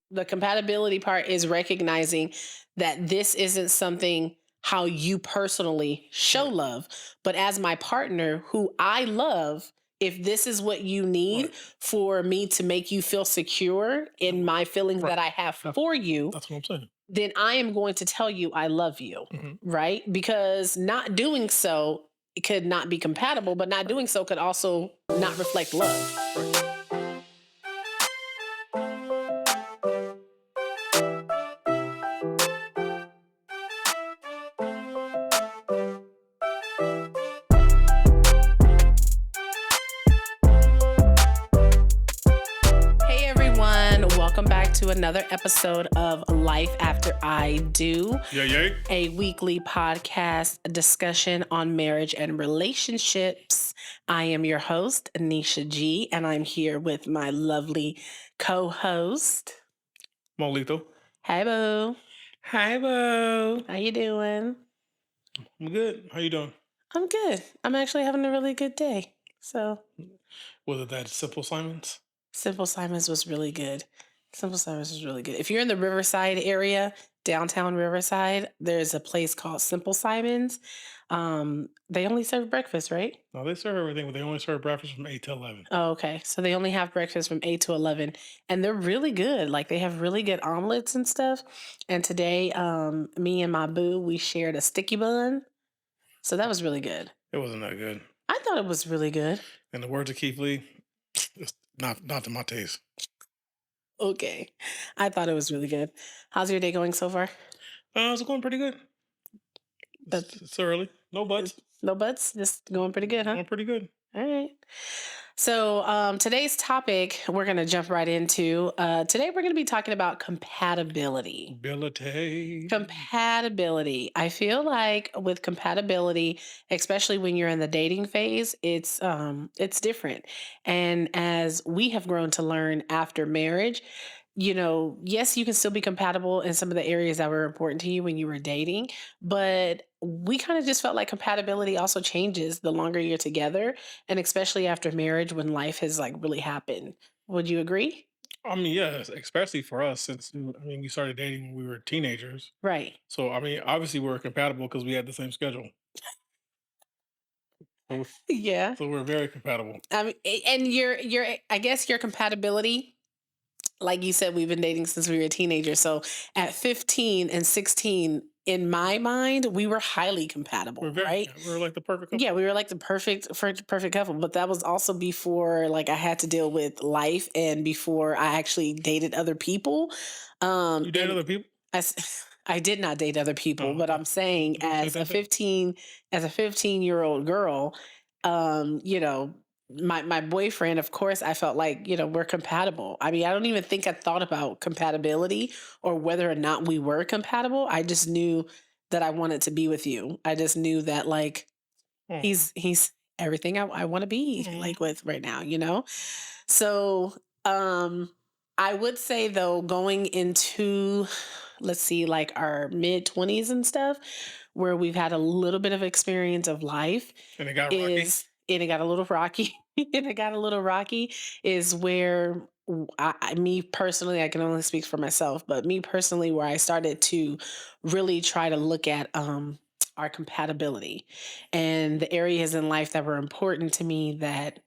The compatibility part is recognizing that this isn't something how you personally show Right. love, but as my partner who I love, if this is what you need Right. for me to make you feel secure in my feelings Right. that I have That- for you, That's what I'm saying. then I am going to tell you I love you, Hmm. right? Because not doing so could not be compatible, but not Right. doing so could also not reflect love. Right. Hey everyone, welcome back to another episode of Life After I Do, Yeah. a weekly podcast discussion on marriage and relationships. I am your host, Anisha G, and I'm here with my lovely co-host. Molito. Hey boo, Hi, Bo. how you doing? I'm good. How you doing? I'm good. I'm actually having a really good day. So Was it that Simple Simons? Simple Simons was really good. Simple Simons was really good. If you're in the Riverside area, downtown Riverside, there's a place called Simple Simons. They only serve breakfast, right? No, they serve everything, but they only serve breakfast from 8 to 11. Oh, okay. So they only have breakfast from 8 to 11 and they're really good. Like they have really good omelets and stuff. And today, me and my boo, we shared a sticky bun. So that was really good. It wasn't that good. I thought it was really good. And the words of Keith Lee, it's not to my taste. Okay. I thought it was really good. How's your day going so far? It's going pretty good. But It's early. No buts. no buts, just going pretty good, huh? Going pretty good. All right. So today's topic we're going to jump right into. Today we're going to be talking about compatibility. Ability. Compatibility. I feel like with compatibility, especially when you're in the dating phase, it's different. And as we have grown to learn after marriage, yes, you can still be compatible in some of the areas that were important to you when you were dating, but we kind of just felt like compatibility also changes the longer you're together, and especially after marriage when life has like really happened. Would you agree? I mean, yes, especially for us since we started dating when we were teenagers. Right. So obviously we were compatible because we had the same schedule. So Yeah. so we're very compatible. And I guess your compatibility, like you said, we've been dating since we were teenagers. So at 15 and 16, in my mind, we were highly compatible, right? We're like the perfect couple. Yeah, we were like the perfect couple. But that was also before like I had to deal with life and before I actually dated other people. You date And other people? I did not date other people, Oh, but okay. I'm saying You say that? 15-year-old girl, you know, my boyfriend, of course, I felt like, we're compatible. I mean, I don't even think I thought about compatibility or whether or not we were compatible. I just knew that I wanted to be with you. I just knew that like Oh, he's everything I want to be oh, like with right now. So, I would say though, going into, let's see, like our mid 20s and stuff, where we've had a little bit of experience of life, and it got rocky. and it got a little rocky, and it got a little rocky, is where me personally, I can only speak for myself, but me personally, where I started to really try to look at our compatibility and the areas in life that were important to me that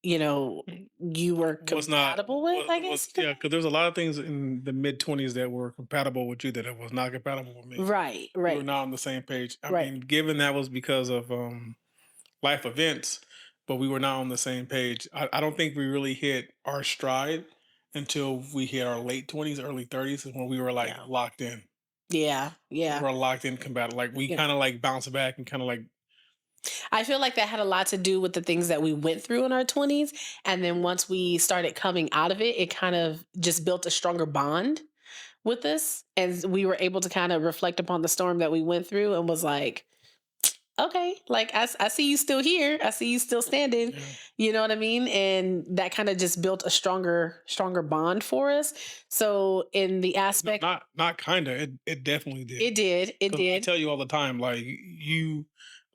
you know you were Was not compatible with, I was guess. yeah, because there's a lot of things in the mid 20s that were compatible with you that it was not compatible with me. Right, We were right, not on the same page. I right. mean, given that was because of life events, but we were not on the same page. I don't think we really hit our stride until we hit our late 20s, early 30s, is when we were like Yeah, locked in. yeah, We yeah, were locked in compatible. Like we yeah. kind of like bounced back and kind of like I feel like that had a lot to do with the things that we went through in our 20s, and then once we started coming out of it, it kind of just built a stronger bond with us, and we were able to kind of reflect upon the storm that we went through and was like, okay, like I see you still here. I see you still standing. yeah. You know what I mean? And that kind of just built a stronger bond for us. So in the No, aspect, not kinda. It definitely did. it did, it Because I did. tell you all the time, like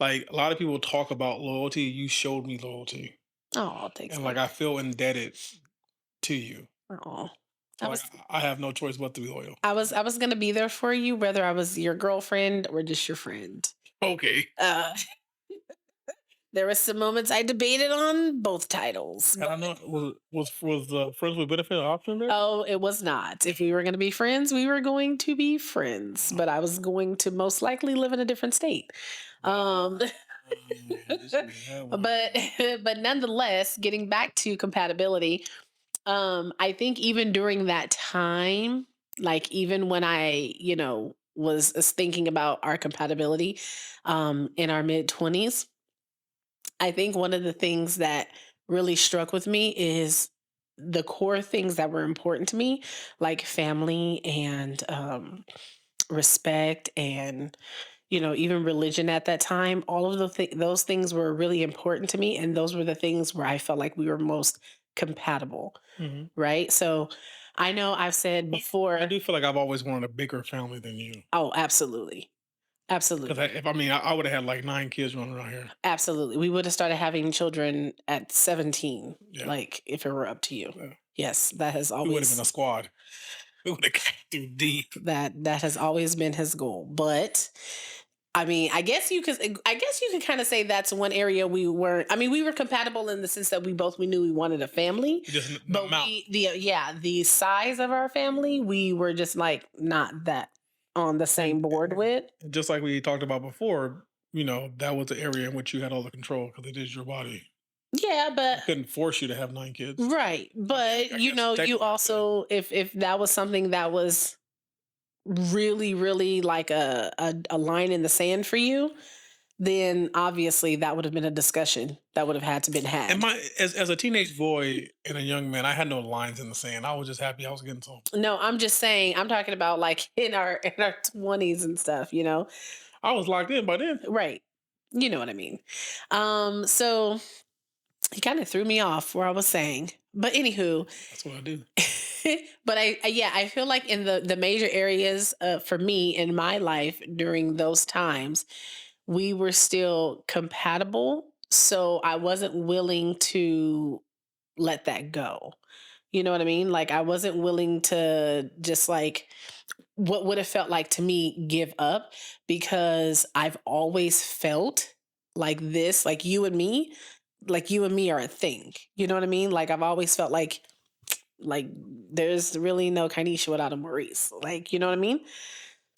a lot of people talk about loyalty. You showed me loyalty, Oh, thanks, and babe. like I feel indebted to you. Oh, I So was I have no choice but to be loyal. I was gonna be there for you, whether I was your girlfriend or just your friend. Okay. Uh, there were some moments I debated on both titles, And but I know was friends with benefit an option there? oh, it was not. If we were going to be friends, we were going to be friends, but I was going to most likely live in a different state. Um, See that one. but but nonetheless, getting back to compatibility, I think even during that time, like even when I, was thinking about our compatibility, in our mid 20s, I think one of the things that really struck with me is the core things that were important to me, like family and respect and even religion at that time. All of those things were really important to me, and those were the things where I felt like we were most compatible, Mhm. right? So I know I've said I before. do feel like I've always wanted a bigger family than you. Oh, absolutely, Because absolutely. if I mean, I would have had like 9 kids running around here. Absolutely. We would have started having children at 17, Yeah. like if it were up to you. Yeah. Yes, that has We would have been always a squad. We would have came through deep. that has always been his goal. But I mean, I guess you could kind of say that's one area we weren't. I mean, we were compatible in the sense that we knew we wanted a family, Just the but amount. the size of our family, we were just like not that on the And, same board with. and just like we talked about before, that was the area in which you had all the control because it is your body. Yeah, but I couldn't force you to have 9 kids. right. I mean, But I guess you technically I could. also, if that was something that was really, really like a line in the sand for you, then obviously that would have been a discussion that would have had to been And had. as a teenage boy and a young man, I had no lines in the sand. I was just happy I was getting some. No, I'm just saying, I'm talking about like in our 20s and stuff, I was locked in by then. right? You know what I mean. So he kind of threw me off where I was saying, but anywho, That's what I do. but yeah, I feel like in the major areas for me in my life during those times, we were still compatible, so I wasn't willing to let that go. You know what I mean? Like I wasn't willing to just like what would have felt like to me give up, because I've always felt like this, like you and me are a thing. You know what I mean? Like I've always felt like there's really no Kanisha without a Maurice. Like, you know what I mean?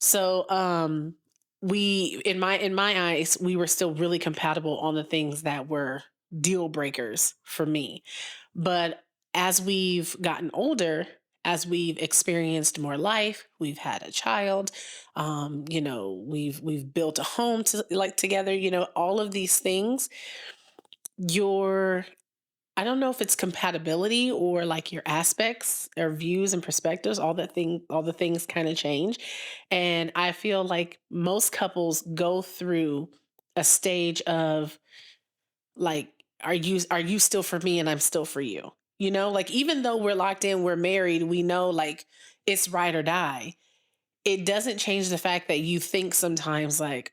So we in my eyes, we were still really compatible on the things that were deal breakers for me. But as we've gotten older, as we've experienced more life, we've had a child, we've built a home to like together, all of these things, your I don't know if it's compatibility or like your aspects or views and perspectives, all the things kind of change. And I feel like most couples go through a stage of like, are you still for me and I'm still for you? Like even though we're locked in, we're married, we know like it's ride or die. It doesn't change the fact that you think sometimes like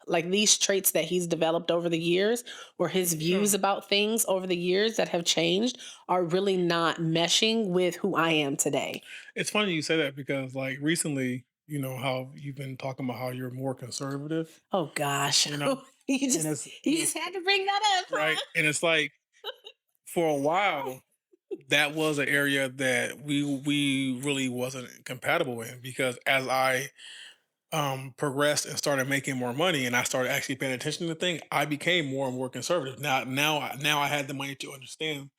like these traits that he's developed over the years, or his Yeah. views about things over the years that have changed, are really not meshing with who I am today. It's funny you say that because like recently, how you've been talking about how you're more conservative, Oh gosh. you know, you and just it's and you just it's had to bring that up, right, huh? and it's like for a while that was an area that we really wasn't compatible in because as I progressed and started making more money and I started actually paying attention to things, I became more and more conservative. Now I had the money to understand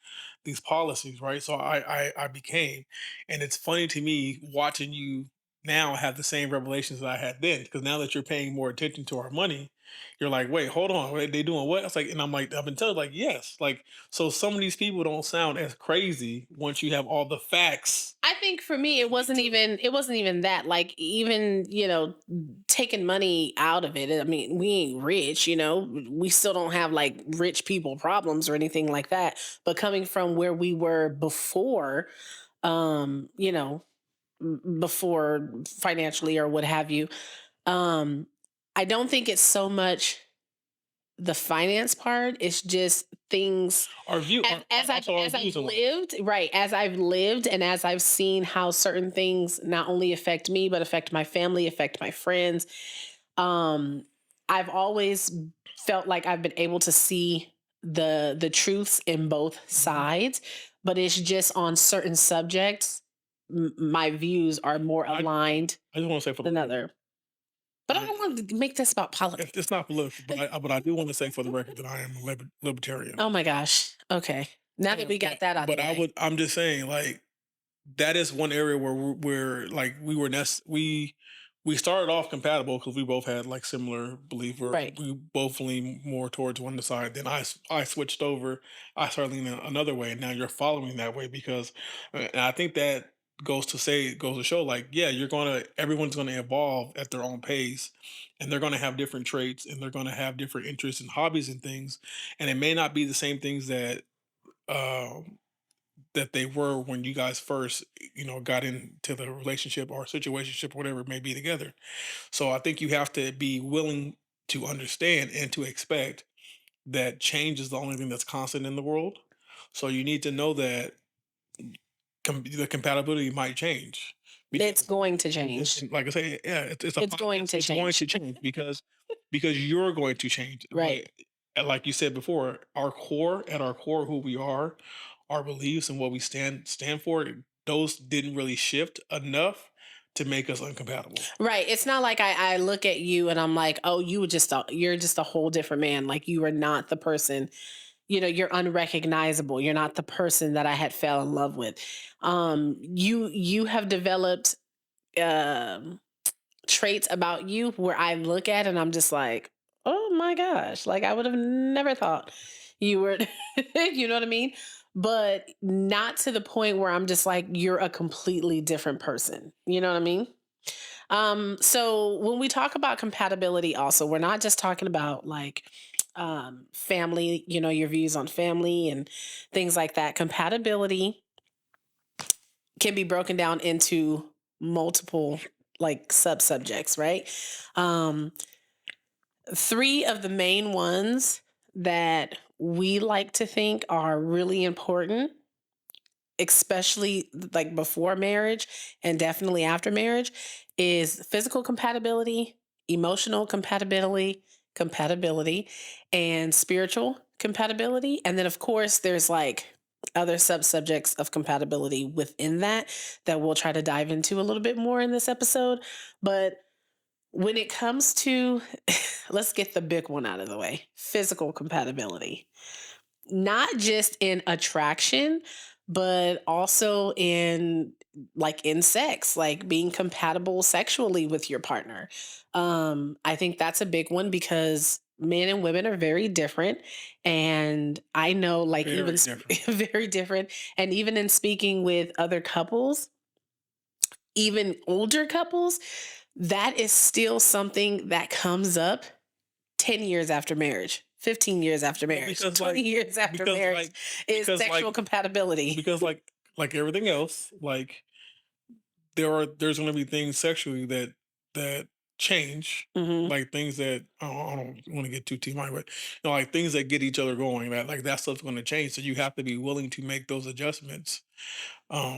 these policies, right? So I became, and it's funny to me watching you now have the same revelations that I had then, because now that you're paying more attention to our money, you're like, wait, hold on, wait, they doing what? It's like, and I'm like, I've been telling like, yes, like, so some of these people don't sound as crazy once you have all the facts I think for me to be true. it wasn't even that, like even taking money out of it. I mean, we ain't rich, we still don't have like rich people problems or anything like that, but coming from where we were before, um you know before financially or what have you, um I don't think it's so much the finance part. It's just things Our view, also our as I've views in life. lived, right, as I've lived and as I've seen how certain things not only affect me, but affect my family, affect my friends. Um, I've always felt like I've been able to see the truths in both Mhm. sides, but it's just on certain subjects, my views are more I aligned I just want to say for the than record, other. But I I don't want to make this about it's politics. not political, but I do want to say for the record that I am a libertarian. Oh my gosh. Okay. Now that we got that out the way. I'm just saying, like, that is one area where like we were we started off compatible because we both had like similar belief, or Right. we both lean more towards one side. Then I switched over. I started leaning another way, and now you're following that way because, and I think that goes to show, like, yeah, everyone's gonna evolve at their own pace, and they're gonna have different traits, and they're gonna have different interests and hobbies and things, and it may not be the same things um that they were when you guys first, got into the relationship or situationship, whatever it may be together. So I think you have to be willing to understand and to expect that change is the only thing that's constant in the world. So you need to know that the compatibility might change It's because, going to change. and like I say, yeah, It's going to it's going change. to change because you're going to change. But Right. like you said before, at our core, who we are, our beliefs and what we stand for, those didn't really shift enough to make us uncompatible. Right. It's not like I look at you and I'm like, oh, you're just a whole different man. Like you are not the person, you're unrecognizable. You're not the person that I had fell in love with. You have developed um traits about you where I look at and I'm just like, oh my gosh, like I would have never thought you were, you know what I mean? But not to the point where I'm just like, you're a completely different person. You know what I mean? So when we talk about compatibility, also, we're not just talking about like family, your views on family and things like that. Compatibility can be broken down into multiple like sub subjects, right? Um, three of the main ones that we like to think are really important, especially like before marriage and definitely after marriage, is physical compatibility, emotional compatibility, and spiritual compatibility. And then, of course, there's like other sub subjects of compatibility within that we'll try to dive into a little bit more in this episode. But when it comes to, let's get the big one out of the way, physical compatibility, not just in attraction, but also in sex, like being compatible sexually with your partner. I think that's a big one because men and women are very different. And I know, like, Very different. very different. And even in speaking with other couples, even older couples, that is still something that comes up 10 years after marriage, 15 years after Well, marriage, 20 years after because marriage like is because sexual like compatibility. because like everything else, like there's going to be things sexually that change, Hmm. like things that I don't want to get too team but like things that get each other going, that like that stuff's going to change, so you have to be willing to make those adjustments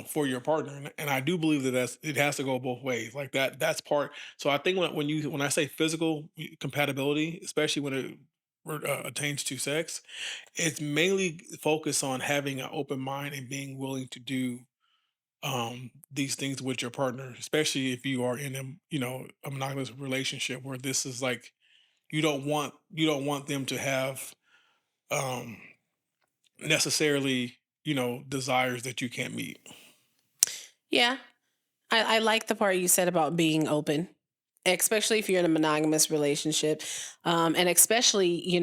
for your partner, and I do believe that it has to go both ways, like that's part. So I think when I say physical compatibility, especially when it attains to sex, it's mainly focused on having an open mind and being willing to do these things with your partner, especially if you are in a monogamous relationship where this is like, you don't want them to have um necessarily, desires that you can't meet. Yeah. I like the part you said about being open, especially if you're in a monogamous relationship. And especially,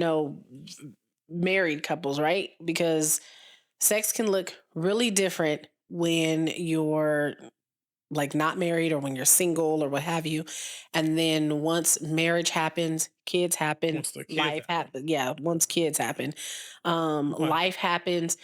married couples, right? Because sex can look really different when you're like not married or when you're single or what have you. And then once marriage happens, kids happen, Once the kids life happen. happens. Yeah, once kids happen, Right. life happens.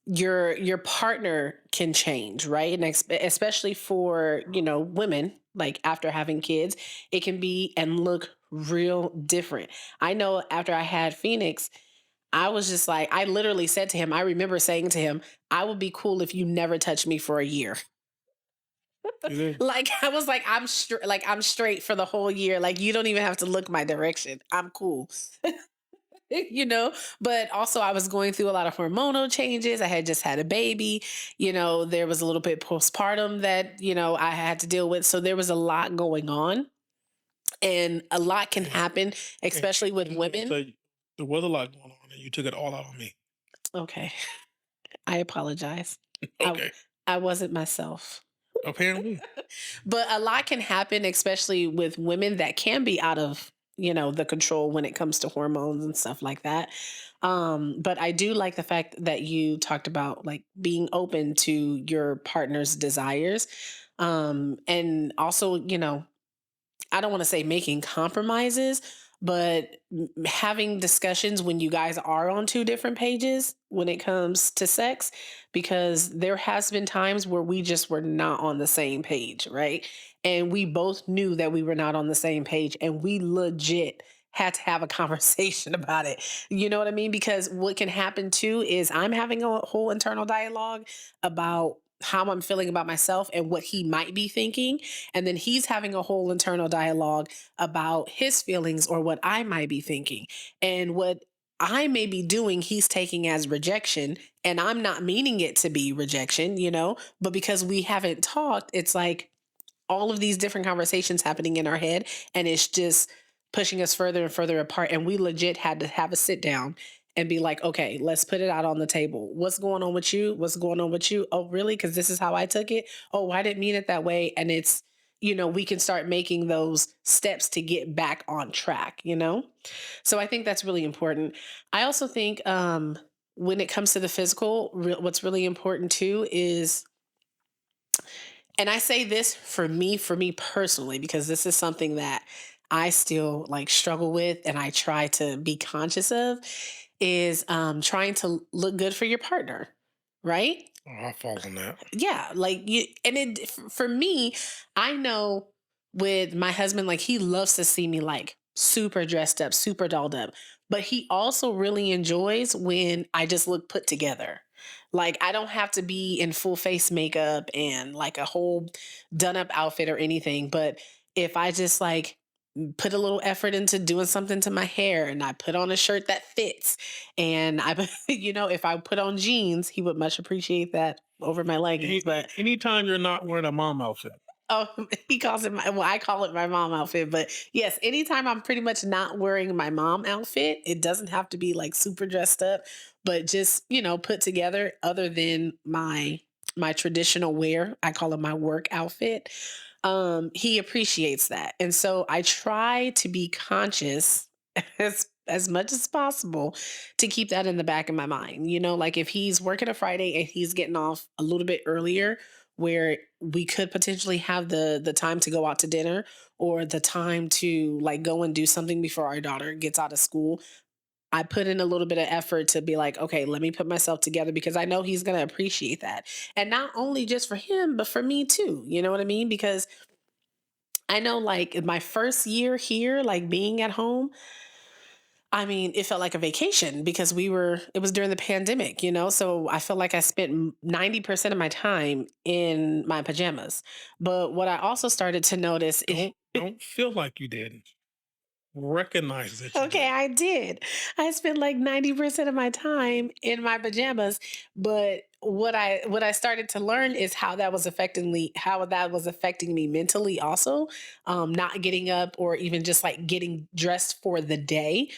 Your partner can change, right? And especially for women. like after having kids, it can be and look real different. I know after I had Phoenix, I was just like, I literally said to him, I remember saying to him, I would be cool if you never touch me for a year. You did. Like I was like, I'm straight for the whole year. Like you don't even have to look my direction. I'm cool. you know but also I was going through a lot of hormonal changes. I had just had a baby. There was a little bit postpartum that I had to deal with, so there was a lot going on, and a lot can And, happen, and, especially with and let me women. tell you, there was a lot going on, and you took it all out on me. Okay. I apologize. i Okay, I wasn't myself. apparently. But a lot can happen, especially with women, that can be out of the control when it comes to hormones and stuff like that. But I do like the fact that you talked about like being open to your partner's desires, and also I don't want to say making compromises, but having discussions when you guys are on two different pages when it comes to sex, because there has been times where we just were not on the same page, right? And we both knew that we were not on the same page, and we legit had to have a conversation about it. You know what I mean? Because what can happen too is I'm having a whole internal dialogue about how I'm feeling about myself and what he might be thinking, and then he's having a whole internal dialogue about his feelings or what I might be thinking. And what I may be doing, he's taking as rejection. And I'm not meaning it to be rejection, but because we haven't talked, it's like all of these different conversations happening in our head. And it's just pushing us further and further apart. And we legit had to have a sit down and be like, okay, let's put it out on the table. What's going on with you? What's going on with you? Oh, really? Because this is how I took it. Oh, I didn't mean it that way. And it's, we can start making those steps to get back on track. So I think that's really important. I also think when it comes to the physical, what's really important too is, and I say this for me personally, because this is something that I still like struggle with and I try to be conscious of, is trying to look good for your partner, right? Oh, I fall on that. Yeah, like you, and for me, I know with my husband, like he loves to see me like super dressed up, super dolled up, but he also really enjoys when I just look put together. Like I don't have to be in full face makeup and like a whole done up outfit or anything, but if I just like put a little effort into doing something to my hair and I put on a shirt that fits, and if I put on jeans, he would much appreciate that over my leggings. But Anytime you're not wearing a mom outfit, oh, he calls it well, I call it my mom outfit. But yes, anytime I'm pretty much not wearing my mom outfit, it doesn't have to be like super dressed up, but just, put together other than my traditional wear. I call it my work outfit. He appreciates that. And so I try to be conscious as much as possible to keep that in the back of my mind. Like if he's working a Friday and he's getting off a little bit earlier, where we could potentially have the time to go out to dinner, or the time to like go and do something before our daughter gets out of school, I put in a little bit of effort to be like, okay, let me put myself together, because I know he's going to appreciate that. And not only just for him, but for me too. You know what I mean? Because I know like in my first year here, like being at home, I mean, it felt like a vacation because it was during the pandemic. So I felt like I spent 90% of my time in my pajamas. But what I also started to notice is, don't feel like you did. Recognize that you okay, did. I did. I spent like 90% of my time in my pajamas. But what I started to learn is how that was affecting me mentally also. Not getting up or even just like getting dressed for the day,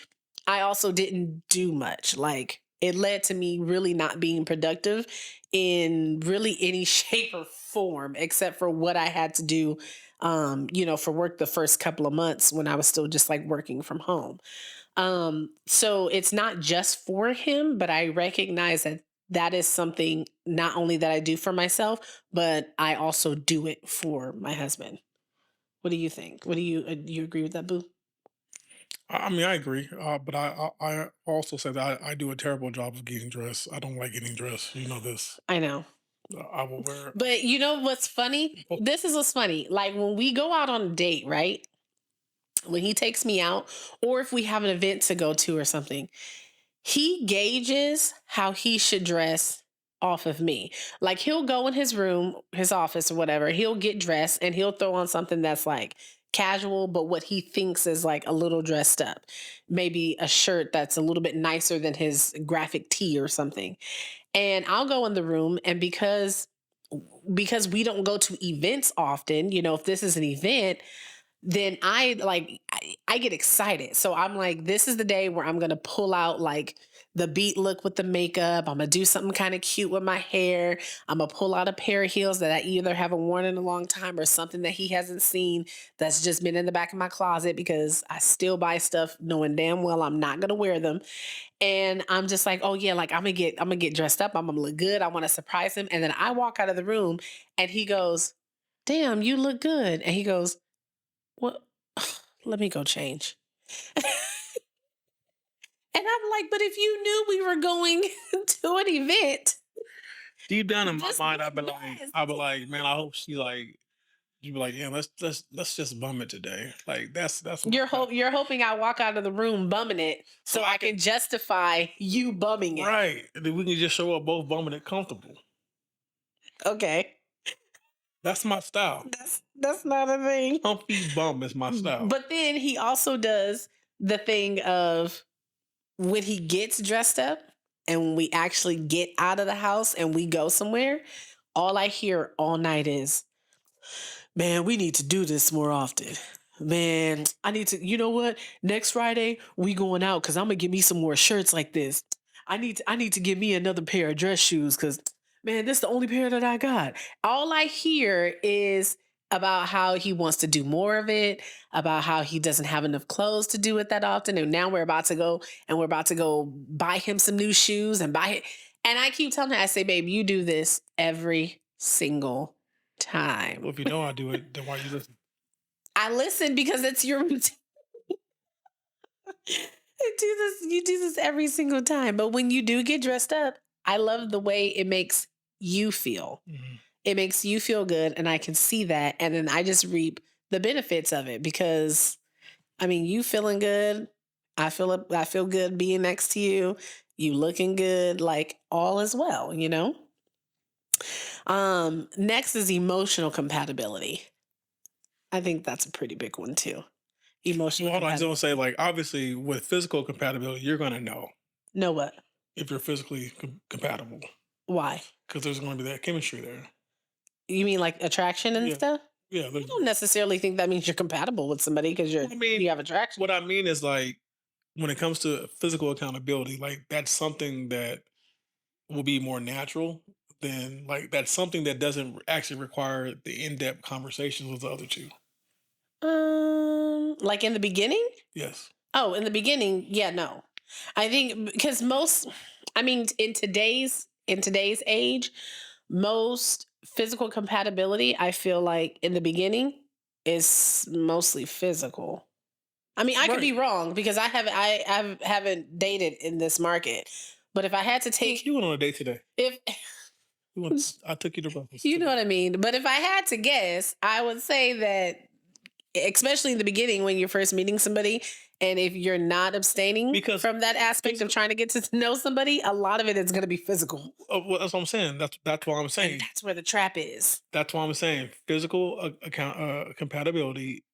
I also didn't do much. Like it led to me really not being productive in really any shape or form, except for what I had to do, for work the first couple of months when I was still just like working from home. So it's not just for him, but I recognize that that is something not only that I do for myself, but I also do it for my husband. What do you think? Do you agree with that, Boo? I mean, I agree, but I also said that I do a terrible job of getting dressed. I don't like getting dressed. You know this. I know. I will wear. But you know what's funny? Oh, This is what's funny. Like when we go out on a date, right? When he takes me out, or if we have an event to go to or something, he gauges how he should dress off of me. Like he'll go in his room, his office or whatever, he'll get dressed and he'll throw on something that's like casual, but what he thinks is like a little dressed up. Maybe a shirt that's a little bit nicer than his graphic tee or something. And I'll go in the room and because we don't go to events often, if this is an event, then I get excited. So I'm like, this is the day where I'm gonna pull out like the beat look with the makeup. I'm gonna do something kind of cute with my hair. I'm gonna pull out a pair of heels that I either haven't worn in a long time or something that he hasn't seen that's just been in the back of my closet because I still buy stuff knowing damn well I'm not gonna wear them. And I'm just like, oh yeah, like I'm gonna get dressed up. I'm gonna look good. I want to surprise him. And then I walk out of the room and he goes, damn, you look good. And he goes, well, let me go change. And I'm like, but if you knew we were going to an event, deep down in my just mind, yes. I'd be like, man, I hope she like. You'd be like, yeah, let's just bum it today. Like that's what that, You're hoping I walk out of the room bumming it so so I I can can justify you bumming it. right. And then we can just show up both bumming it comfortable. Okay. That's my style. That's not a thing. Comfy bum is my style. But then he also does the thing of when he gets dressed up and when we actually get out of the house and we go somewhere, all I hear all night is, man, we need to do this more often. Man, I need to, you know what? Next Friday, we going out because I'm gonna get me some more shirts like this. I need to get me another pair of dress shoes because man, this is the only pair that I got. All I hear is about how he wants to do more of it, about how he doesn't have enough clothes to do it that often. And now we're about to go buy him some new shoes and buy it. And I keep telling him, I say, babe, you do this every single time. Well, if you know I do it, then why you listen? I listen because it's your routine. You do this every single time. But when you do get dressed up, I love the way it makes you feel. Mhm. It makes you feel good and I can see that and then I just reap the benefits of it because I mean, you feeling good, I feel good being next to you, you looking good, like all is well. Next is emotional compatibility. I think that's a pretty big one too. Emotional Well, hold on, I just want to compatibility. say, like, obviously, with physical compatibility, you're gonna know Know what? if you're physically compatible Why? because there's going to be that chemistry there. You mean like attraction and Yeah, stuff? yeah. I don't necessarily think that means you're compatible with somebody because I mean, you have attraction. what I mean is like when it comes to physical accountability, like that's something that will be more natural than like that's something that doesn't actually require the in-depth conversations with the other two. Like in the beginning? Yes. Oh, in the beginning, yeah, no. I think because I mean, in today's age, most physical compatibility, I feel like in the beginning is mostly physical. I mean, I could be Right. wrong because I haven't dated in this market. But if I had to You take went on a date today. if You went, I took you to breakfast you know today. what I mean, but if I had to guess, I would say that especially in the beginning when you're first meeting somebody and if you're not abstaining Because from that aspect of physical, trying to get to know somebody, a lot of it is going to be physical. well, that's what I'm saying. That's why I'm And saying. that's where the trap is. That's why I'm saying physical compatibility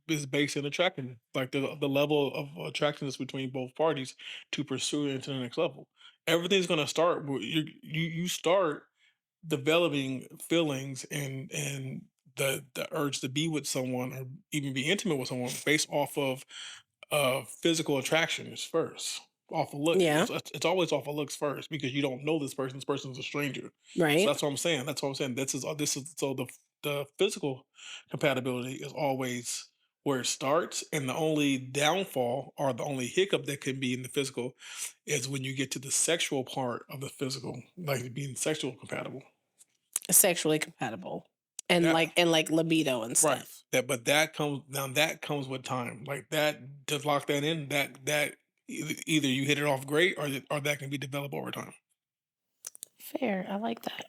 is based in attractiveness, like the level of attractiveness between both parties to pursue it into the next level. Everything's gonna start with you start developing feelings and the urge to be with someone or even be intimate with someone based off of physical attractions first. Off of look, Yeah. it's always off of looks first because you don't know this person. This person's a stranger, so Right. that's what I'm saying. That's what I'm saying. This is so the physical compatibility is always where it starts, and the only downfall or the only hiccup that can be in the physical is when you get to the sexual part of the physical, like being sexual compatible. Sexually compatible. And That like libido and right. stuff. That comes with time. Like that to lock that in. That either you hit it off great or that can be developed over time. Fair. I like that.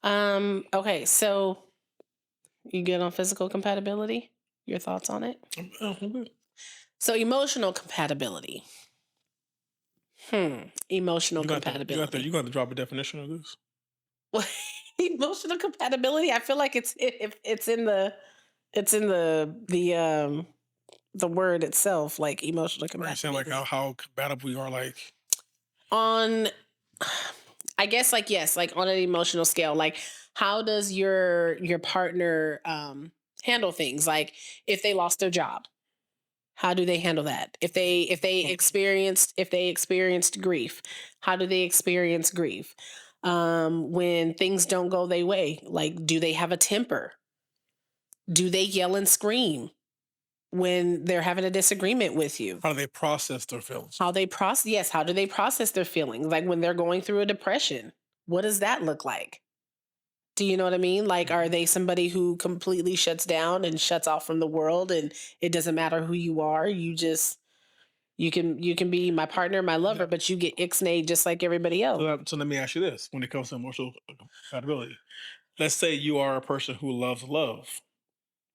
Okay, so you good on physical compatibility? Your thoughts on it? I'm good. So emotional compatibility. Emotional compatibility. You got to drop a definition of this. Emotional compatibility. I feel like it's in the word itself, like emotional Right, saying like compatibility. how compatible we are, like On, I guess, like, yes, like on an emotional scale, like how does your partner handle things? Like if they lost their job, how do they handle that? If they experienced grief, how do they experience grief? When things don't go their way, like do they have a temper? Do they yell and scream when they're having a disagreement with you? how do they process their feelings. How they process, yes, how do they process their feelings? Like when they're going through a depression, what does that look like? Do you know what I mean? Like, are Mhm. they somebody who completely shuts down and shuts off from the world, and it doesn't matter who you are? You can be my partner, my Yeah. lover, but you get ixnayed just like everybody So, else. so let me ask you this: when it comes to emotional compatibility, let's say you are a person who loves love,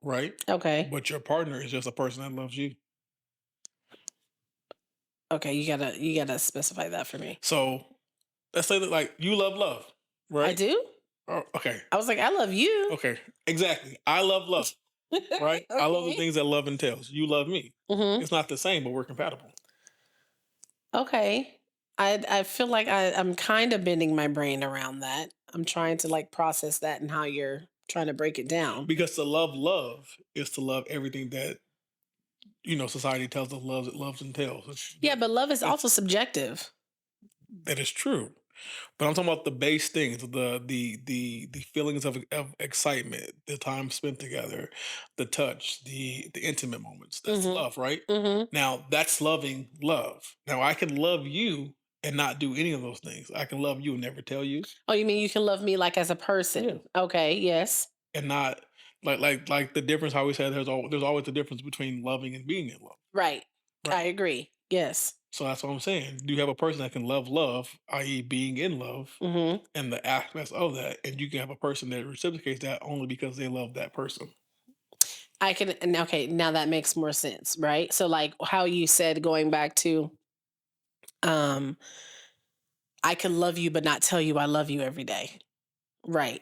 right? Okay. But your partner is just a person that loves you. Okay, you gotta specify that for me. So let's say that like you love love, I right? do? Oh, okay, I was like, I love you. okay, exactly. I love love, right? I love the Okay. things that love entails. You love me. Hmm. It's not the same, but we're compatible. Okay. I feel like I'm kind of bending my brain around that. I'm trying to like process that and how you're trying to break it down. Because to love love is to love everything that society tells us loves entails. Yeah, but love is also That's subjective. that is true. But I'm talking about the base things, the feelings of excitement, the time spent together, the touch, the intimate moments. That's Mhm. love, right? Mhm. Now that's loving love. Now I can love you and not do any of those things. I can love you and never tell you. Oh, you mean you can love me like as a Yeah. person? Okay, yes. And not like the difference how we said there's always a difference between loving and being in love. Right. Right. I agree. Yes. So that's what I'm saying. Do you have a person that can love love, i.e., being in love, Mhm. and the aspects of that, and you can have a person that reciprocates that only because they love that person. I can, and okay, now that makes more sense, right? So like how you said, going back to um I can love you but not tell you I love you every day. Right.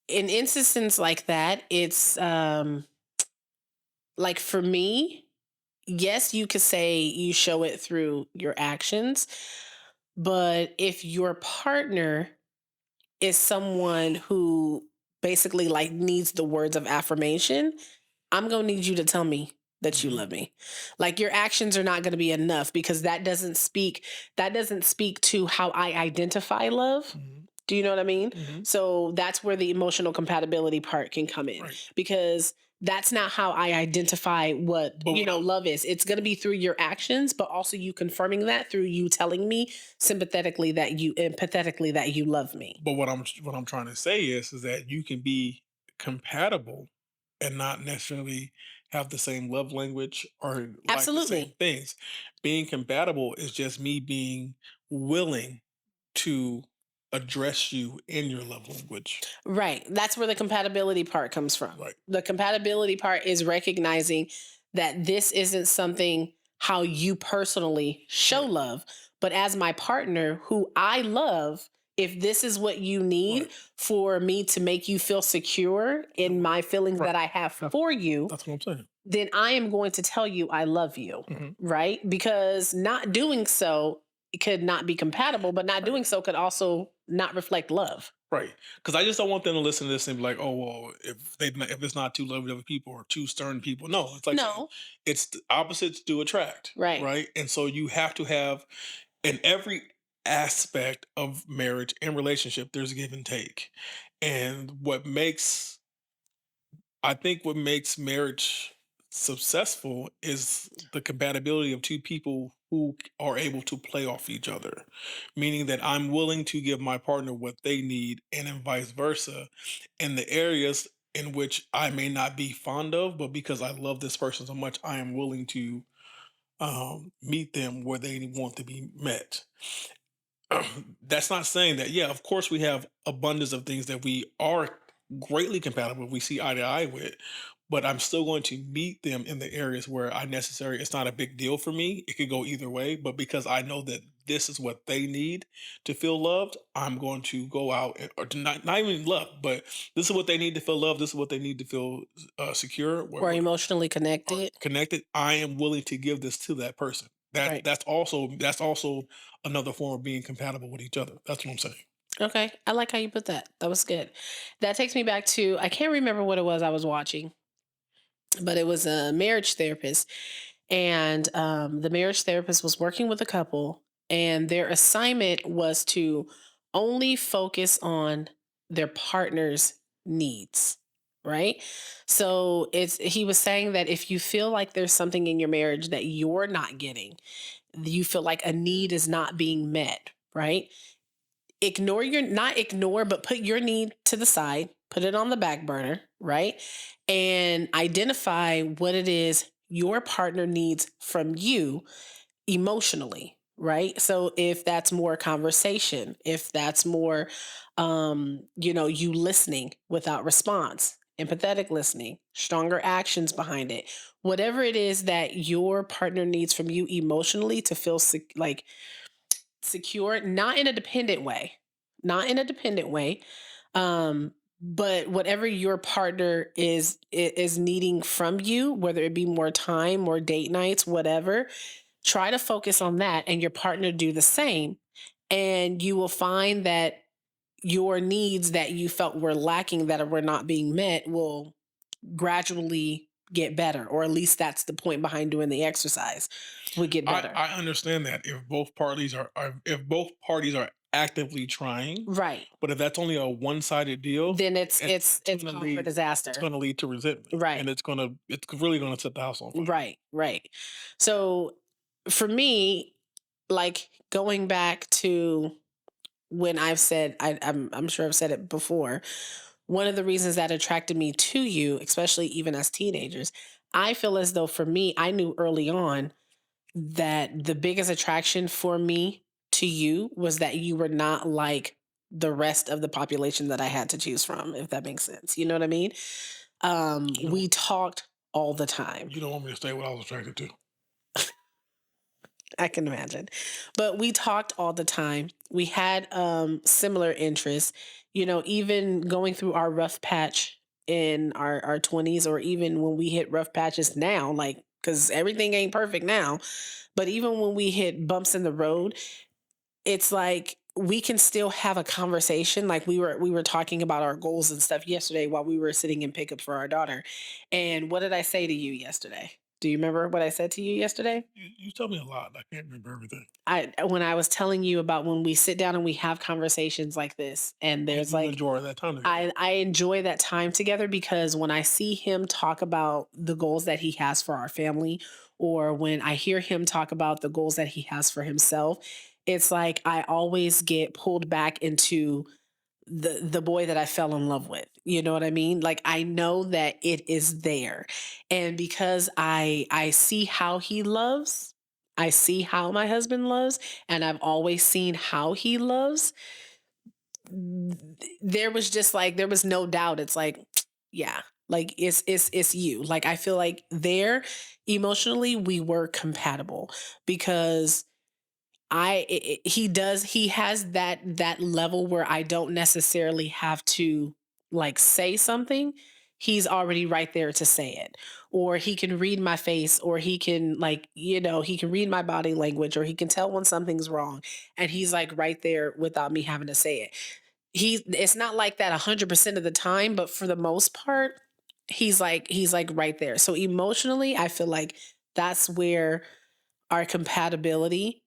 In instances like that, it's like for me, yes, you could say you show it through your actions, but if your partner is someone who basically like needs the words of affirmation, I'm going to need you to tell me that you Mhm, love me. Like your actions are not going to be enough because that doesn't speak to how I identify love. mhm, Do you know what I mean? mhm. So that's where the emotional compatibility part can come in, Right. because that's not how I identify what, But what love is. It's going to be through your actions, but also you confirming that through you telling me sympathetically that you empathetically that you love me. what I'm trying to say is that you can be compatible and not necessarily have the same love language or like the same Absolutely. things. Being compatible is just me being willing to address you in your love language. Right. That's where the compatibility part comes from. Right. The compatibility part is recognizing that this isn't something how you personally show Right. love, but as my partner who I love, if this is what you need Right. for me to make you feel secure Yeah, in well, my feelings right. that I have That's for you, that's what I'm saying. then I am going to tell you I love you. Mhm. Right? Because not doing so could not be compatible, but not Right. doing so could also not reflect love. Right. Because I just don't want them to listen to this and be like, "Oh, well, if it's not two lovely other people or two stern people." No, it's like saying No. it's the opposites do attract, Right. right? And so you have to have in every aspect of marriage and relationship, there's give and take, and what makes marriage successful is the compatibility of two people who are able to play off each other, meaning that I'm willing to give my partner what they need and then vice versa in the areas in which I may not be fond of, but because I love this person so much, I am willing to meet them where they want to be met. That's not saying that, yeah, of course we have abundance of things that we are greatly compatible, we see eye to eye with, but I'm still going to meet them in the areas where I necessary it's not a big deal for me. It could go either way, but because I know that this is what they need to feel loved, I'm going to go out or to not even love, but this is what they need to feel loved. This is what they need to feel secure. Or emotionally Or connected. connected, I am willing to give this to that person. That Right. that's also another form of being compatible with each other. That's what I'm saying. Okay. I like how you put that. That was good. That takes me back to, I can't remember what it was I was watching, but it was a marriage therapist. And the marriage therapist was working with a couple, and their assignment was to only focus on their partner's needs. Right. So he was saying that if you feel like there's something in your marriage that you're not getting, you feel like a need is not being met, right? Ignore your, not ignore, but put your need to the side, put it on the back burner, right? And identify what it is your partner needs from you emotionally, right? So if that's more conversation, if that's more you listening without response, empathetic listening, stronger actions behind it, whatever it is that your partner needs from you emotionally to feel like secure, not in a dependent way, not in a dependent way, but whatever your partner is needing from you, whether it be more time, more date nights, whatever, try to focus on that, and your partner do the same, and you will find that your needs that you felt were lacking, that were not being met, will gradually get better, or at least that's the point behind doing the exercise, would get better. I understand that if both parties are actively trying, Right. but if that's only a one sided deal, Then it's it's it's it's it's gonna cause for lead it's disaster. gonna lead to resentment, Right. and it's really gonna set the house on fire. Right. Right. So for me, like going back to when I've said, I'm sure I've said it before. One of the reasons that attracted me to you, especially even as teenagers, I feel as though for me, I knew early on that the biggest attraction for me to you was that you were not like the rest of the population that I had to choose from, if that makes sense. You know what I mean? You don't We talked all the time. you don't want me to say what I was attracted to. I can imagine. But we talked all the time. We had similar interests, even going through our rough patch in our 20s, or even when we hit rough patches now, like, cuz everything ain't perfect now, but even when we hit bumps in the road, it's like we can still have a conversation. Like we were talking about our goals and stuff yesterday while we were sitting in pickup for our daughter. And what did I say to you yesterday? Do you remember what I said to you yesterday? You tell me a lot. I can't remember everything. When I was telling you about when we sit down and we have conversations like this, and Oh, there's you like, enjoy that time together. I enjoy that time together, because when I see him talk about the goals that he has for our family, or when I hear him talk about the goals that he has for himself, it's like I always get pulled back into the boy that I fell in love with. You know what I mean? Like I know that it is there. And because I see how he loves, I see how my husband loves, and I've always seen how he loves, there was just like there was no doubt. It's like, yeah, like it's you. Like I feel like there emotionally we were compatible, because he has that level where I don't necessarily have to like say something. He's already right there to say it. Or he can read my face, or he can like, he can read my body language, or he can tell when something's wrong, and he's like right there without me having to say it. It's not like that 100% of the time, but for the most part, he's like right there. So emotionally, I feel like that's where our compatibility,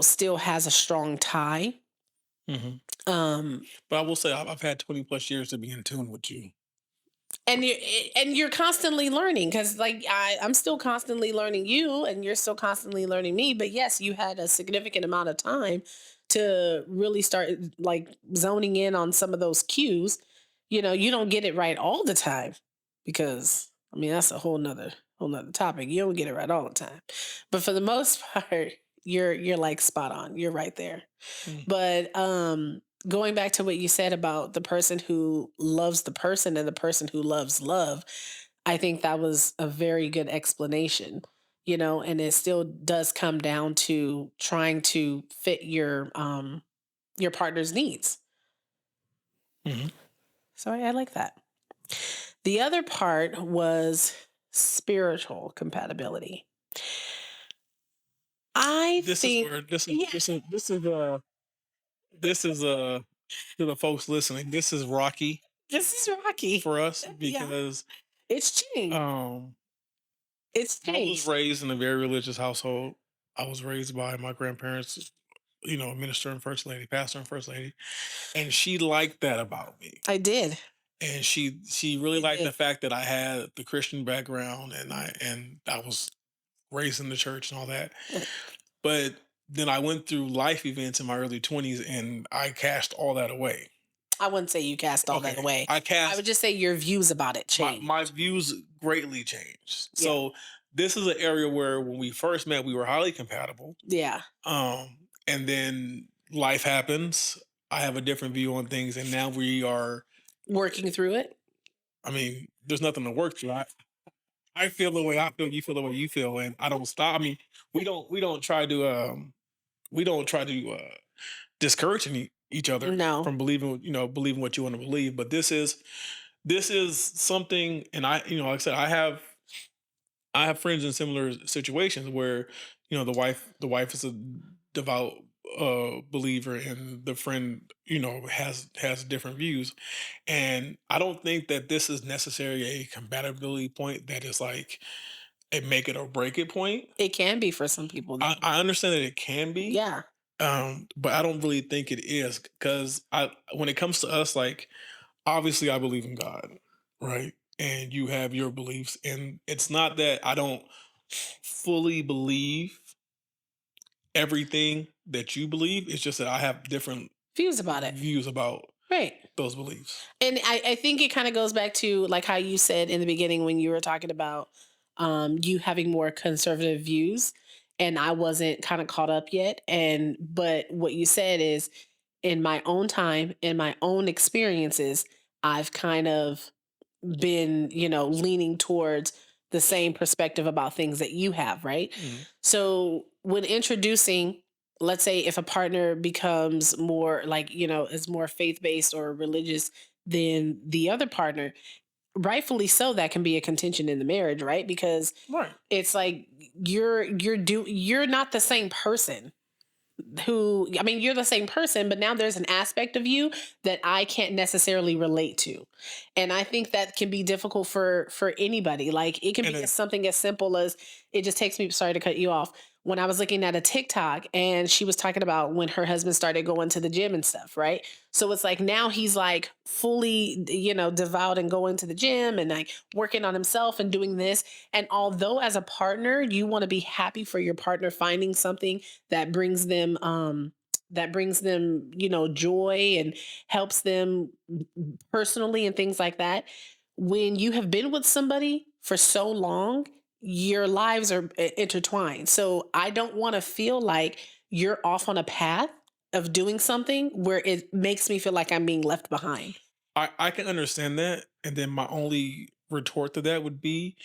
still has a strong tie. Hmm. Um, But I will say I've had 20 plus years to be in tune with you. and you're constantly learning, because like I'm still constantly learning you, and you're still constantly learning me. But yes, you had a significant amount of time to really start like zoning in on some of those cues. You don't get it right all the time, because I mean that's a whole nother topic. You don't get it right all the time, but for the most part, You're like spot on. You're right there. Mm, But going back to what you said about the person who loves the person and the person who loves love, I think that was a very good explanation. And it still does come down to trying to fit your partner's needs. mhm. So I like that. The other part was spiritual compatibility. I This is think, where yeah, this is to the folks listening. This is rocky this is rocky. for us Yeah, because it's changed. um It's I was changed. raised in a very religious household. I was raised by my grandparents, minister and first lady, pastor and first lady, and she liked that about me. I did. And she really I liked the did. fact that I had the Christian background and I was raised in the church and all that. Uh, But then I went through life events in my early 20s and I cast all that away. I wouldn't say you cast all that Okay. away. I I would cast just say your views about it my changed. views greatly changed. Yeah. So this is an area where when we first met we were highly compatible. Yeah. And then life happens. I have a different view on things and now we are Working through it. I mean, there's nothing to work through. I feel the way I feel, you feel the way you feel, and I don't stop. I mean, we don't try to discourage each other No. from believing what you want to believe. But this is something, and like I said, I have friends in similar situations where the wife is a devout believer, and the friend has different views, and I don't think that this is necessarily a compatibility point that is like a make it or break it point. It can be for some people I, though. I understand that it can be, Yeah. but I don't really think it is because when it comes to us, like obviously I believe in God, right? And you have your beliefs, and it's not that I don't fully believe everything that you believe. It's just that I have different Views about it. views about Right. those beliefs. And I think it kind of goes back to like how you said in the beginning when you were talking about you having more conservative views and I wasn't kind of caught up yet. And but what you said is in my own time, in my own experiences, I've kind of been, leaning towards the same perspective about things that you have, right? Mhm. So when introducing, let's say if a partner becomes more like, is more faith-based or religious than the other partner, rightfully so, that can be a contention in the marriage, right? Because Right. it's like you're not the same person who I mean, you're the same person, but now there's an aspect of you that I can't necessarily relate to. And I think that can be difficult for anybody. Like it can And be then something as simple as it just takes me sorry to cut you off. When I was looking at a TikTok and she was talking about when her husband started going to the gym and stuff, right? So it's like now he's like fully, devout and going to the gym and like working on himself and doing this. And although as a partner, you want to be happy for your partner finding something that brings them joy and helps them personally and things like that. When you have been with somebody for so long, your lives are intertwined. So I don't want to feel like you're off on a path of doing something where it makes me feel like I'm being left behind. I can understand that. And then my only retort to that would be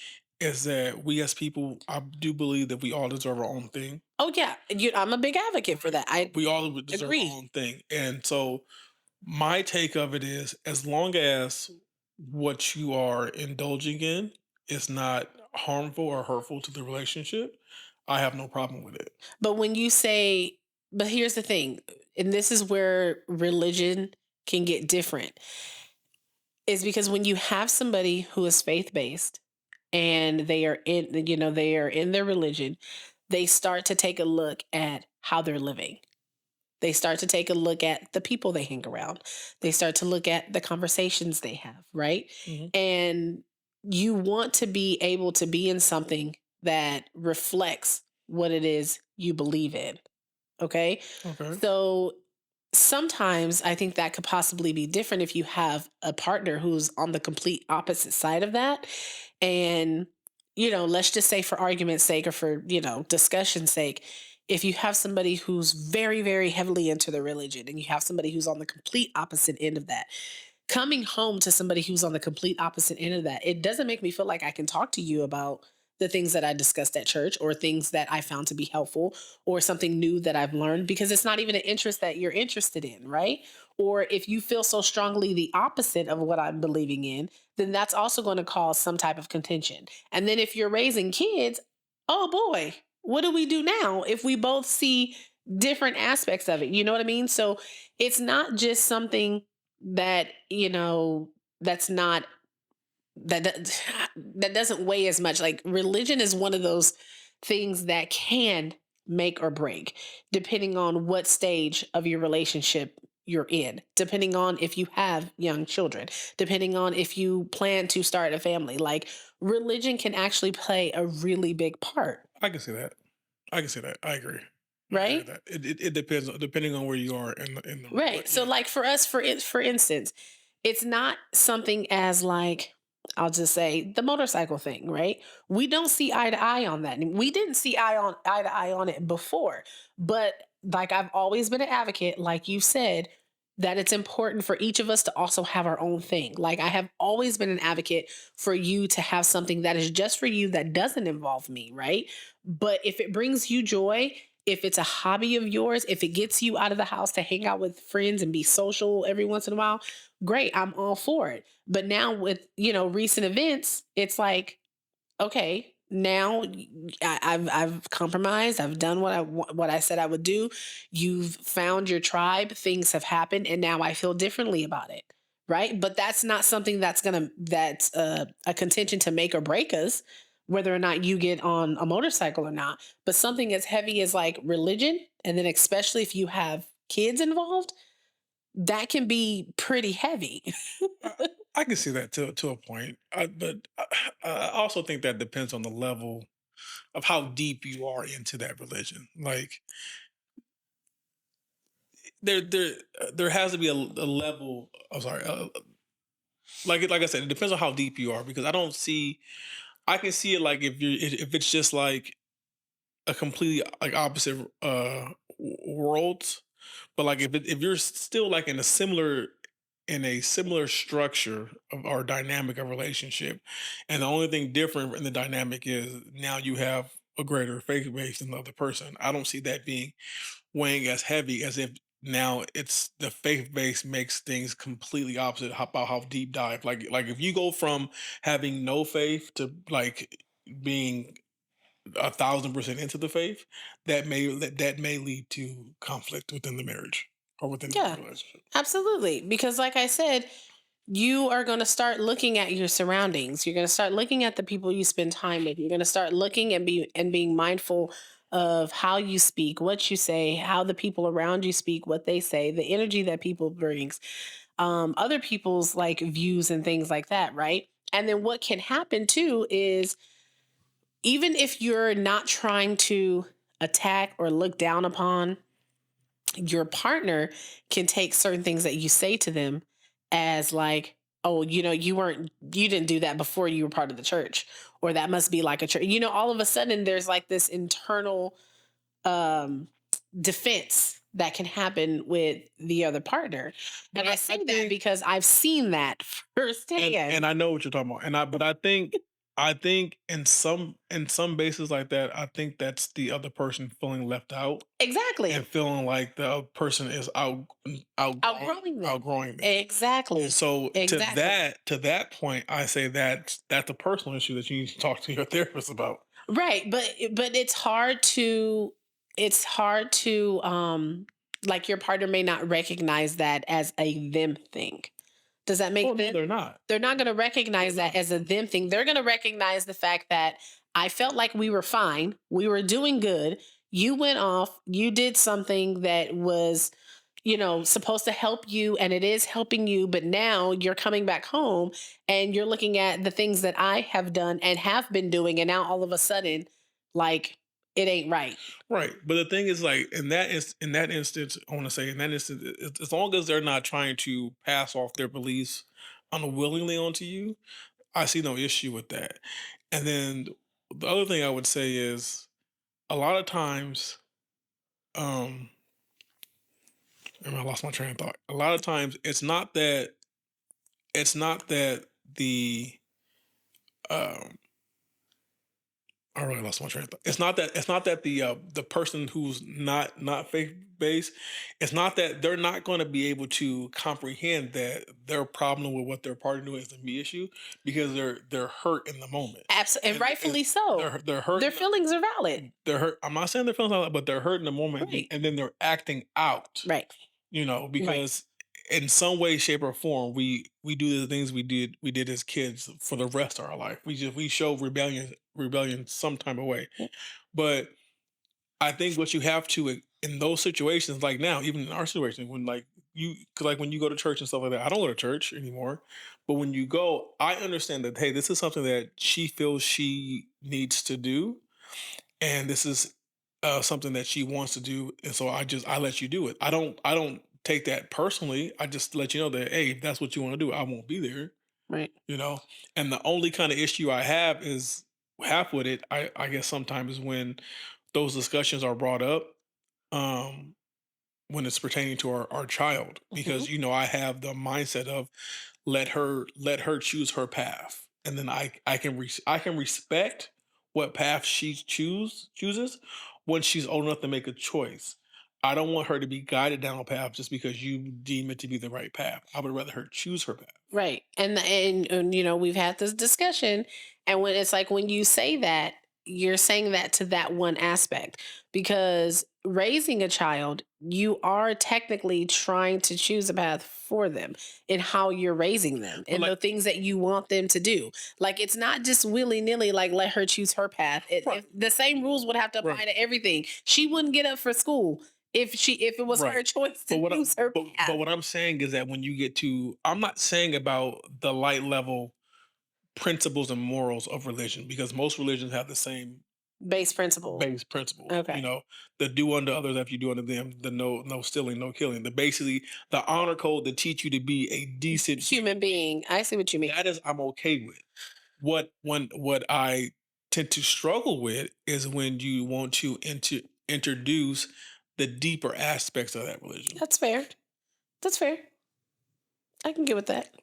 is that we as people, I do believe that we all deserve our own thing. Oh yeah, I'm a big advocate for Right. that. I We all deserve our agree. own thing. And so my take of it is as long as what you are indulging in is not harmful or hurtful to the relationship, I have no problem with it. But when you say, but here's the thing, and this is where religion can get different, is because when you have somebody who is faith based and they are in their religion, they start to take a look at how they're living. They start to take a look at the people they hang around. They start to look at the conversations they have, right? Mhm. And you want to be able to be in something that reflects what it is you believe in. Okay. Okay. So sometimes I think that could possibly be different if you have a partner who's on the complete opposite side of that. And, let's just say for argument's sake or for, discussion's sake, if you have somebody who's very, very heavily into the religion and you have somebody who's on the complete opposite end of that, coming home to somebody who's on the complete opposite end of that, it doesn't make me feel like I can talk to you about the things that I discussed at church or things that I found to be helpful or something new that I've learned because it's not even an interest that you're interested in, right? Or if you feel so strongly the opposite of what I'm believing in, then that's also going to cause some type of contention. And then if you're raising kids, oh boy, what do we do now if we both see different aspects of it? You know what I mean? So it's not just something that, that's not that that doesn't weigh as much. Like religion is one of those things that can make or break depending on what stage of your relationship you're in, depending on if you have young children, depending on if you plan to start a family. Like religion can actually play a really big part, I can see that. I can see that. I agree. I agree with right? that. It depends depending on where you are in the Right. So yeah. like for us, for instance, it's not something as like, I'll just say the motorcycle thing, right? We don't see eye to eye on that. And we didn't see eye to eye on it before. But like I've always been an advocate, like you said, that it's important for each of us to also have our own thing. Like I have always been an advocate for you to have something that is just for you that doesn't involve me, right? But if it brings you joy, if it's a hobby of yours, if it gets you out of the house to hang out with friends and be social every once in a while, great, I'm all for it. But now with, recent events, it's like, okay, now I've compromised. I've done what I said I would do. You've found your tribe. Things have happened, and now I feel differently about it. Right, but that's not something that's a contention to make or break us, whether or not you get on a motorcycle or not. But something as heavy as like religion, and then especially if you have kids involved, that can be pretty heavy. I, I can see that to a point, but I also think that depends on the level of how deep you are into that religion. Like there has to be a level. I'm sorry. Like I said, it depends on how deep you are because I don't see. I can see it like if it's just like a completely like opposite worlds, but like if you're still like in a similar structure of our dynamic of relationship, and the only thing different in the dynamic is now you have a greater faith base than the other person. I don't see that being weighing as heavy as if now it's the faith base makes things completely opposite about how deep dive like if you go from having no faith to like being 1,000% into the faith, that may lead to conflict within the marriage or within the Yeah, relationship. absolutely. Because, like I said, you are going to start looking at your surroundings. You're going to start looking at the people you spend time with. You're going to start looking and being mindful of how you speak, what you say, how the people around you speak, what they say, the energy that people brings, other people's like views and things like that, right? And then what can happen too is even if you're not trying to attack or look down upon your partner, can take certain things that you say to them as like, oh, you didn't do that before you were part of the church, or that must be like a church, all of a sudden there's like this internal um defense that can happen with the other partner. But And I I say that think because I've seen that and firsthand. I know what you're talking about, and I think in some bases like that, I think that's the other person feeling left out and Exactly. feeling like the other person is Outgrowing them. outgrowing them. And Exactly. so Exactly. to that point, I say that's a personal issue that you need to talk to your therapist about. Right, but it's hard to like your partner may not recognize that as a them thing. Does that Oh make no, sense? they're not. They're not going to They're recognize that not. as a them thing. They're going to recognize the fact that I felt like we were fine. We were doing good. You went off. You did something that was, supposed to help you and it is helping you. But now you're coming back home and you're looking at the things that I have done and have been doing. And now all of a sudden, like, it ain't right. Right. But the thing is, like in that instance, I want to say in that instance, as long as they're not trying to pass off their beliefs unwillingly onto you, I see no issue with that. And then the other thing I would say is a lot of times. and I lost my train of thought. A lot of times it's not that the um I really lost my train of thought. It's not that the person who's not faith based, it's not that they're not going to be able to comprehend that their problem with what their partner doing is the issue, because they're hurt in the moment, And and rightfully so. they're hurt Their feelings are valid. they're hurt. I'm not saying they're feeling like that, but they're hurt in the moment, Right. and then they're acting out. Right. Right. Because in some way, shape, or form, we do the things we did as kids for the rest of our life. We show rebellion some type of way. Yeah. But I think what you have to in those situations, like now, even in our situation, when like you, cause like when you go to church and stuff like that, I don't go to church anymore. But when you go, I understand that, hey, this is something that she feels she needs to do, and this is something that she wants to do, and so I let you do it. I don't take that personally. I just let you know that, hey, if that's what you want to do, I won't be there. Right. You know, and the only kind of issue I have with it, I guess sometimes, is when those discussions are brought up, um, when it's pertaining to our child, Hmm. because I have the mindset of let her choose her path, and then I can respect what path she chooses when she's old enough to make a choice. I don't want her to be guided down a path just because you deem it to be the right path. I would rather her choose her path. Right. And we've had this discussion, and when it's like when you say that, you're saying that to that one aspect, because raising a child, you are technically trying to choose a path for them in how you're raising them But and like, the things that you want them to do. Like it's not just willy-nilly like let her choose her path. right, If the same rules would have to right, apply to everything. She wouldn't get up for school if it was her right. choice But to choose her but path. what I'm saying is that when you get to, I'm not saying about the light level principles and morals of religion, because most religions have the same Base principles. base principles. Okay. The do unto others after you do unto them, the no stealing, no killing. The basically the honor code to teach you to be a decent Human human being. being. I see what you mean. That is, I'm okay with. What I tend to struggle with is when you want to introduce the deeper aspects of that religion. That's fair. That's fair. I can get with that.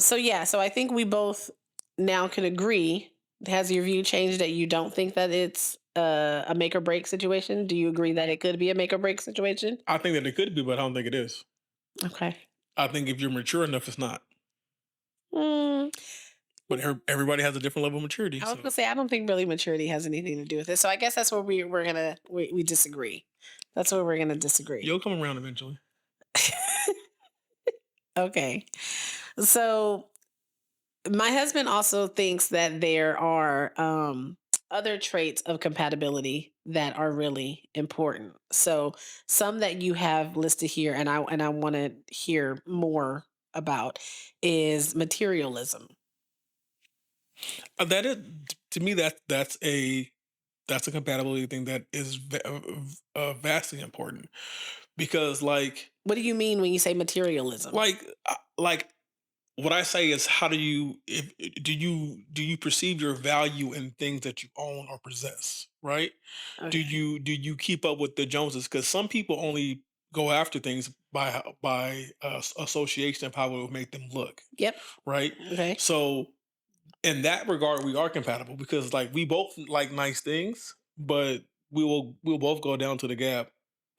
So yeah, so I think we both now can agree. Has your view changed that you don't think that it's a make or break situation? Do you agree that it could be a make or break situation? I think that it could be, but I don't think it is. Okay. I think if you're mature enough, it's not. Mm, But everybody has a different level of maturity, I was so gonna say I don't think really maturity has anything to do with it. So I guess that's where we disagree. That's where we're gonna disagree. you'll come around eventually. Okay. So my husband also thinks that there are other traits of compatibility that are really important. So some that you have listed here, and I want to hear more about, is materialism. That is, to me, that's a compatibility thing that is vastly important, because What do you mean when you say materialism? like what I say is, how do you, if do you perceive your value in things that you own or possess, right? do Okay. you do you keep up with the Joneses? Because some people only go after things by association of how it will make them look, Yep. right? Okay. So in that regard, we are compatible, because like we both like nice things, but we'll both go down to the Gap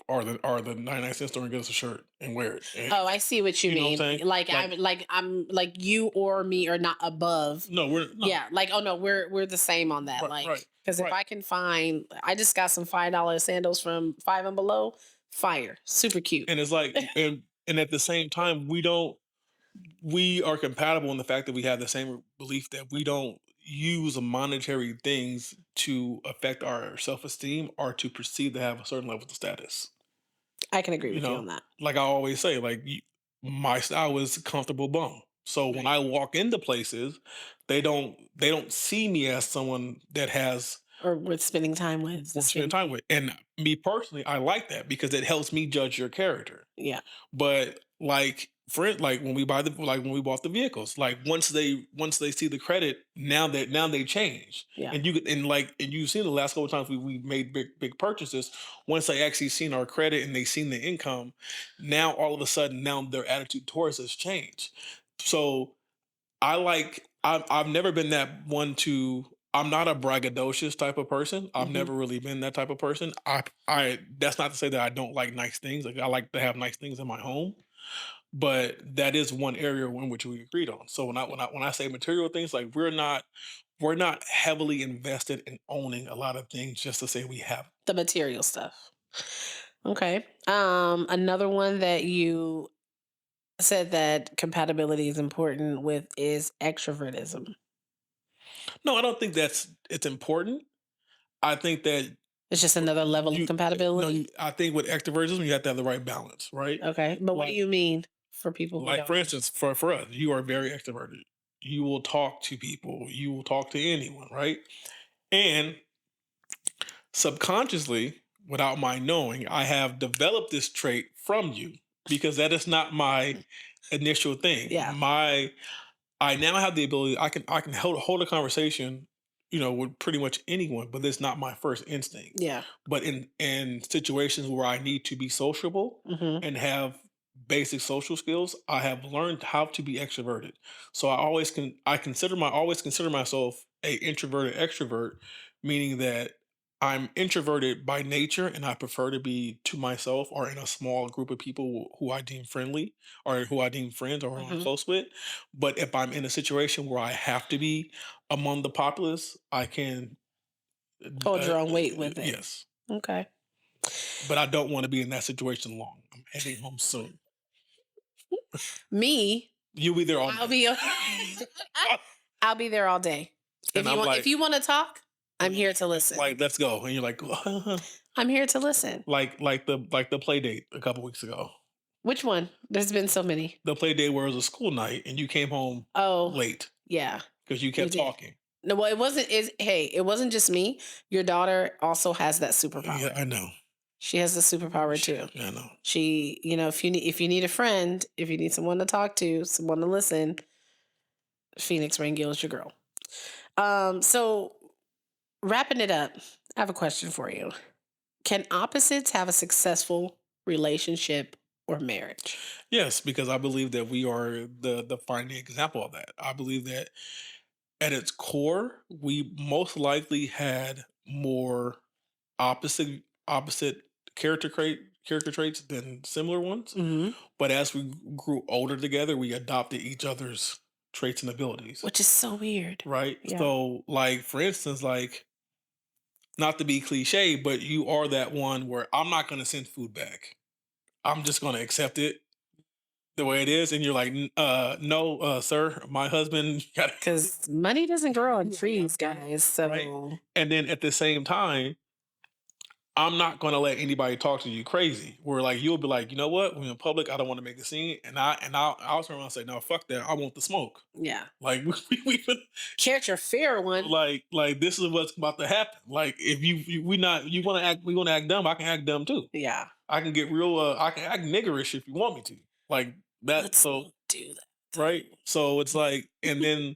or the 99 cent store and get us a shirt and wear it. And, Oh, I see what you you know what I'm mean. saying? Like, I'm like you or me are not above. no, we're no, Yeah, like, oh no, we're the same on that. right, Like, right, because if right. I can find, I just got some $5 sandals from Five and Below, fire, super cute. And it's like, and at the same time, we are compatible in the fact that we have the same belief that we don't use monetary things to affect our self-esteem or to perceive to have a certain level of status. I can agree You with you know, on that. like I always say, my style is comfortable bum. So when Right. I walk into places, they don't see me as someone that has Or with spending time with the worth spending same time thing. with. And me personally, I like that because it helps me judge your character. Yeah. But like like when we bought the vehicles, like once they see the credit, now they change. Yeah. And you've seen the last couple of times we made big purchases. Once they actually seen our credit and they seen the income, now all of a sudden now their attitude towards us changed. So I've never been that one to. I'm not a braggadocious type of person. I've Hmm. never really been that type of person. I That's not to say that I don't like nice things. Like I like to have nice things in my home, but that is one area in which we agreed on. So when I say material things, like we're not heavily invested in owning a lot of things just to say we have. The material stuff. Okay. Another one that you said that compatibility is important with is extrovertism. No, I don't think it's important. I think that It's just another level of you no, compatibility. I think with extrovertism you have to have the right balance, right? Okay. But what do Like you mean for people who like for don't? instance, for us, you are very extroverted. You will talk to people. You will talk to anyone, right? And subconsciously, without my knowing, I have developed this trait from you because that is not my initial thing. Yeah. I now have the ability. I can hold a conversation, with pretty much anyone, but it's not my first instinct. Yeah. But in situations where I need to be sociable Hmm. and have basic social skills, I have learned how to be extroverted. So I always consider myself a introverted extrovert, meaning that I'm introverted by nature and I prefer to be to myself or in a small group of people who I deem friendly or who I deem friends or who I'm Hmm. close with. But if I'm in a situation where I have to be among the populace, I can, Hold your own weight with it. yes, Okay. but I don't want to be in that situation long. I'm heading home soon. Me, You'll be there all I'll day. be I'll be there all day. And I'm If like, you want to talk, I'm here to listen. let's go. And you're like, I'm here to listen. like the play date a couple weeks ago. Which one? There's been so many. The play date where it was a school night and you came home Oh, late yeah, because you we kept did. talking. No, well, it wasn't. Is hey, it wasn't just me. Your daughter also has that Yeah, superpower. I know. She has the superpower too. Yeah, I know. She, if you need a friend, if you need someone to talk to, someone to listen, Phoenix Rangill is your girl. So wrapping it up, I have a question for you. Can opposites have a successful relationship or marriage? Yes, because I believe that we are the defining example of that. I believe that at its core, we most likely had more opposite character traits than similar ones. Hmm. But as we grew older together, we adopted each other's traits and abilities. Which is so weird. Right. Yeah. So like for instance, like not to be cliche, but you are that one where I'm not gonna send food back. I'm just gonna accept it the way it is. And you're like, no, sir, my husband got Because money doesn't grow on trees, guys. right. So And then at the same time, I'm not gonna let anybody talk to you crazy. Where like you'll be like, you know what? When in public, I don't want to make a scene, and I'll turn around and say, no, fuck that. I want the smoke. yeah. Like we've been Catch your fair one. like this is what's about to happen. Like if we not you want to act we want to act dumb, I can act dumb too. Yeah. I can get real. I can act niggerish if you want me to. Like that. Let's So do that. right. So it's like, and then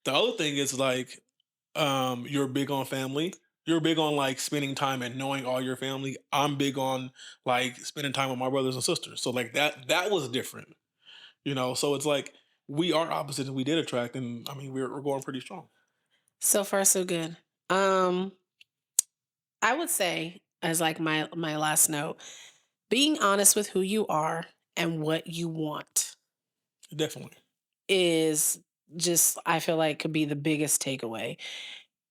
the other thing is like, you're big on family. You're big on like spending time and knowing all your family. I'm big on like spending time with my brothers and sisters. So like that was different, So it's like we are opposite and we did attract, and I mean we're going pretty strong. So far, so good. Um, I would say, as like my last note, being honest with who you are and what you want Definitely. is just, I feel like, could be the biggest takeaway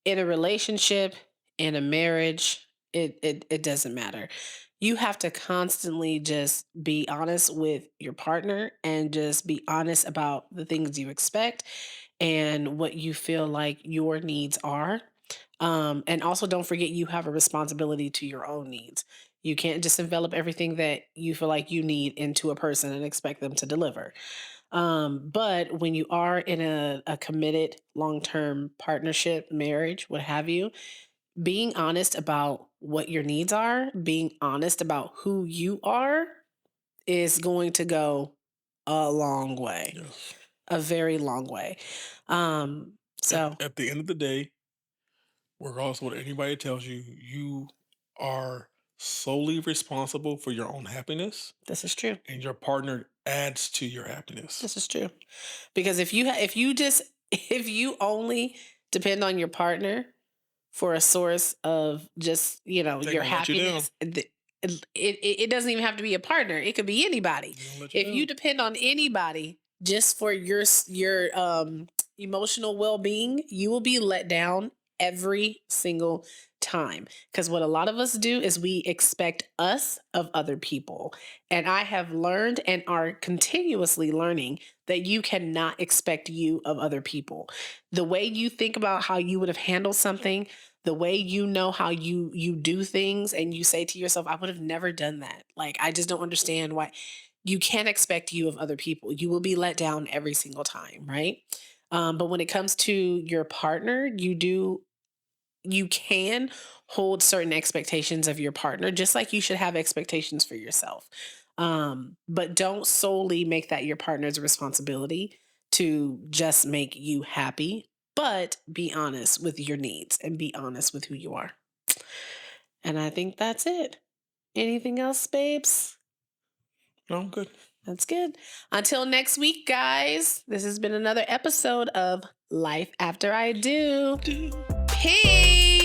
in a relationship, in a marriage. It doesn't matter. You have to constantly just be honest with your partner and just be honest about the things you expect and what you feel like your needs are. And also, don't forget you have a responsibility to your own needs. You can't just envelop everything that you feel like you need into a person and expect them to deliver. But when you are in a committed long term partnership, marriage, what have you, being honest about what your needs are, being honest about who you are is going to go a long way, Yes. a very long way. Um, At, so at the end of the day, regardless of what anybody tells you, you are solely responsible for your own happiness, this is true. and your partner adds to your happiness. This is true. Because if you just if you only depend on your partner for a source of just, They're your gonna let you down. happiness, it doesn't even have to be a partner. It could be anybody. They're gonna let you If you down. depend on anybody just for your emotional well-being, you will be let down every single time. Because what a lot of us do is we expect us of other people. And I have learned and are continuously learning that you cannot expect you of other people. The way you think about how you would have handled something, the way how you do things, and you say to yourself, I would have never done that. Like, I just don't understand why. You can't expect you of other people. You will be let down every single time, right? But when it comes to your partner, you can hold certain expectations of your partner, just like you should have expectations for yourself. But don't solely make that your partner's responsibility to just make you happy, but be honest with your needs and be honest with who you are. And I think that's it. Anything else, babes? No, I'm good. That's good. Until next week, guys, this has been another episode of Life After I Do. Peace.